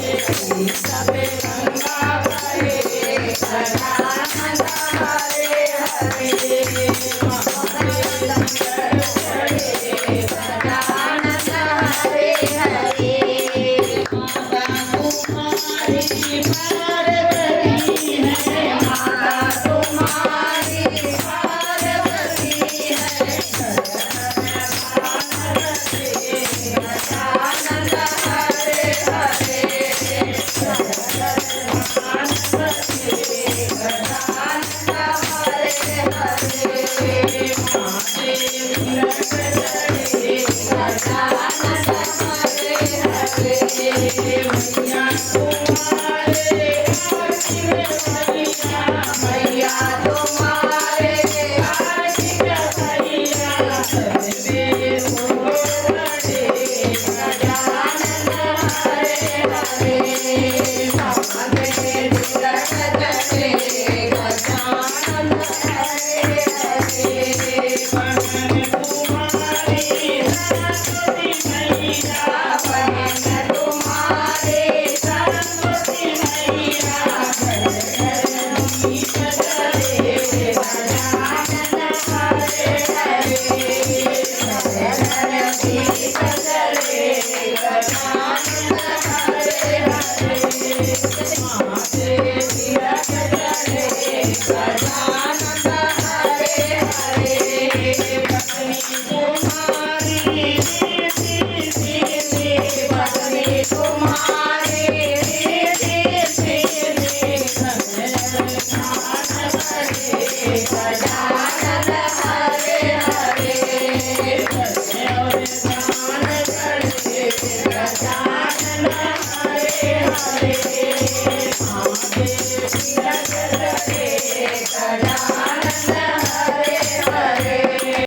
सबे गंगा करे गजानन हरे हरे महादेव चढ़े गजानन हरे हरे माता तुम्हारी पार्वती है माता तुम्हारी पार्वती है गजानन हरे हरे मैया तुम्हारे आरती गजानन हरे हरे महादेव चढ़े गजानन हरे हरे बहन तुम्हारी सरस्वती मैया बहन तुम्हारे सरस्वती मैया घर घर दीप जले गजानन हरे हरे घर घर दीप जले गजानन हरे हरे महादेव चढ़े गजानन हरे हरे पत्नी तुम्हारी रीति सीधी पत्नी तुम्हारी रीति सीधी गजानन हरे हरे गजानन हरे हरे महादेव चढ़े गजानन